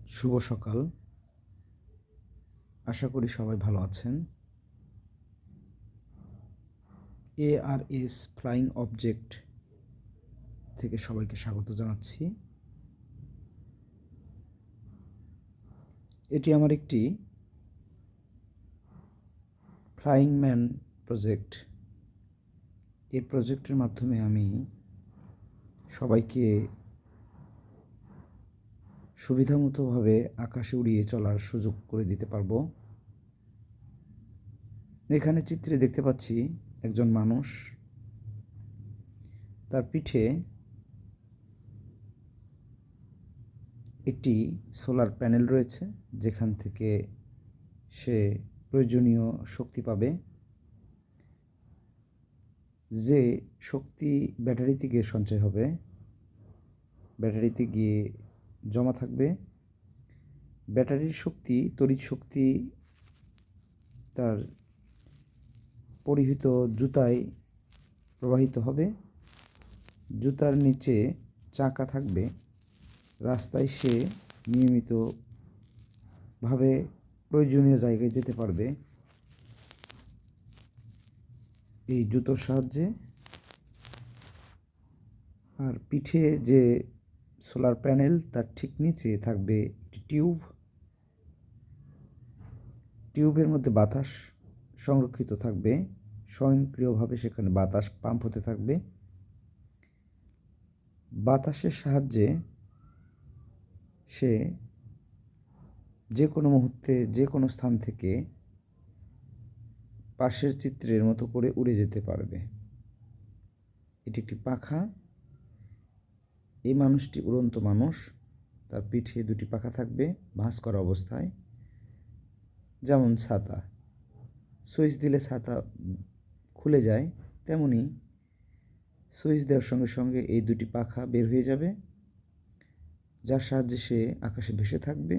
শুভ সকাল। আশা করি সবাই ভালো আছেন। ARS ফ্লাইং অবজেক্ট থেকে সবাইকে স্বাগত জানাচ্ছি। এটি আমার একটি ফ্লাইং ম্যান প্রজেক্ট। এই প্রজেক্টের মাধ্যমে আমি সবাইকে সুবিধামতোভাবে আকাশে উড়িয়ে চলার সুযোগ করে দিতে পারবো। এখানে চিত্রে দেখতে পাচ্ছি একজন মানুষ, তার পিঠে একটি সোলার প্যানেল রয়েছে, যেখান থেকে সে প্রয়োজনীয় শক্তি পাবে। যে শক্তি ব্যাটারিতে গিয়ে সঞ্চয় হবে, ব্যাটারিতে গিয়ে জমা থাকবে। ব্যাটারির শক্তি, তড়িৎ শক্তি তার পরিহিত জুতায় প্রবাহিত হবে। জুতার নিচে চাকা থাকবে। রাস্তায় সে নিয়মিতভাবে প্রয়োজনীয় জায়গায় যেতে পারবে এই জুতোর সাহায্যে। আর পিঠে যে সোলার প্যানেল, তার ঠিক নিচে থাকবে একটি টিউবের মধ্যে বাতাস সংরক্ষিত থাকবে। স্বয়ংক্রিয়ভাবে সেখানে বাতাস পাম্প হতে থাকবে। বাতাসের সাহায্যে সে যে কোনো মুহূর্তে যে কোনো স্থান থেকে পাশের চিত্রের মতো করে উড়ে যেতে পারবে। এটি একটি পাখা। এই মানুষটি উড়ন্ত মানুষ। তার পিঠে দুটি পাখা থাকবে ভাঁজ করা অবস্থায়, যেমন ছাতা। সুইচ দিলে ছাতা খুলে যায়, তেমনি সুইচ দেওয়ার সঙ্গে সঙ্গে এই দুটি পাখা বের হয়ে যাবে, যার সাহায্যে সে আকাশে ভেসে থাকবে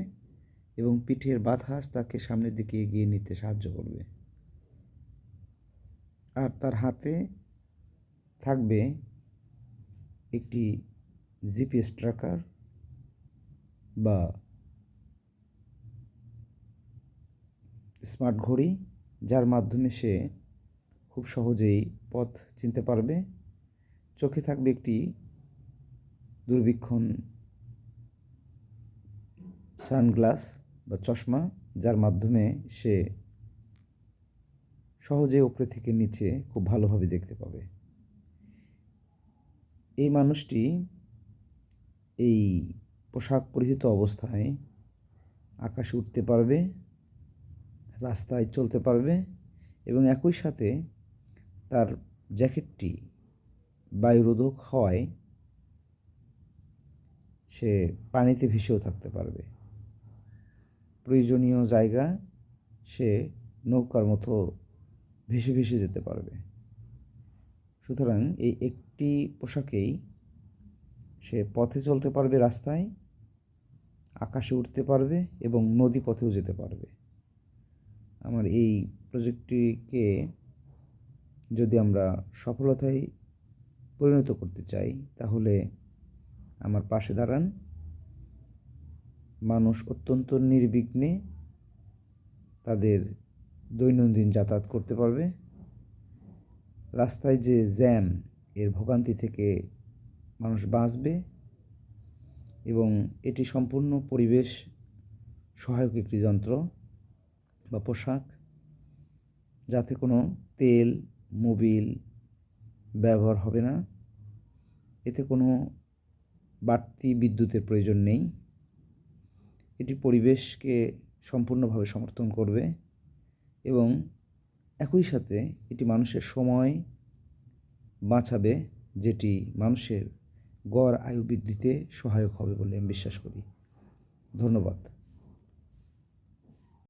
এবং পিঠের বাতাস তাকে সামনের দিকে এগিয়ে নিতে সাহায্য করবে। আর তার হাতে থাকবে একটি জিপিএস ট্র্যাকার বা স্মার্ট ঘড়ি, যার মাধ্যমে সে খুব সহজেই পথ চিনতে পারবে। চোখে থাকবে একটি দূরবীক্ষণ সানগ্লাস বা চশমা, যার মাধ্যমে সে সহজে উপরে থেকে নিচে খুব ভালোভাবে দেখতে পাবে। এই মানুষটি এই পোশাক পরিহিত অবস্থায় আকাশে উঠতে পারবে, রাস্তায় চলতে পারবে এবং একই সাথে তার জ্যাকেটটি বায়ুরোধক হওয়ায় সে পানিতে ভেসেও থাকতে পারবে। প্রয়োজনীয় জায়গা সে নৌকার মতো ভেসে ভেসে যেতে পারবে। সুতরাং এই একটি পোশাকেই সে পথে চলতে পারবে, রাস্তায়, আকাশে উঠতে পারবে এবং নদী পথেও যেতে পারবে। আমার এই প্রজেক্টটিকে যদি আমরা সফলতায় পরিণত করতে চাই, তাহলে আমার পাশে দাঁড়ান। মানুষ অত্যন্ত নির্বিঘ্নে তাদের দৈনন্দিন যাতায়াত করতে পারবে। রাস্তায় যে জ্যাম, এর ভোগান্তি থেকে মানুষ বাঁচবে এবং এটি সম্পূর্ণ পরিবেশ সহায়ক একটি যন্ত্র বা পোশাক, যাতে কোনো তেল, মোবিল ব্যবহার হবে না। এতে কোনো বাড়তি বিদ্যুতের প্রয়োজন নেই। এটি পরিবেশকে সম্পূর্ণভাবে সমর্থন করবে এবং একই সাথে এটি মানুষের সময় বাঁচাবে, যেটি মানুষের গড় আয়ু বৃদ্ধিতে সহায়ক হবে বলে আমি বিশ্বাস করি। ধন্যবাদ।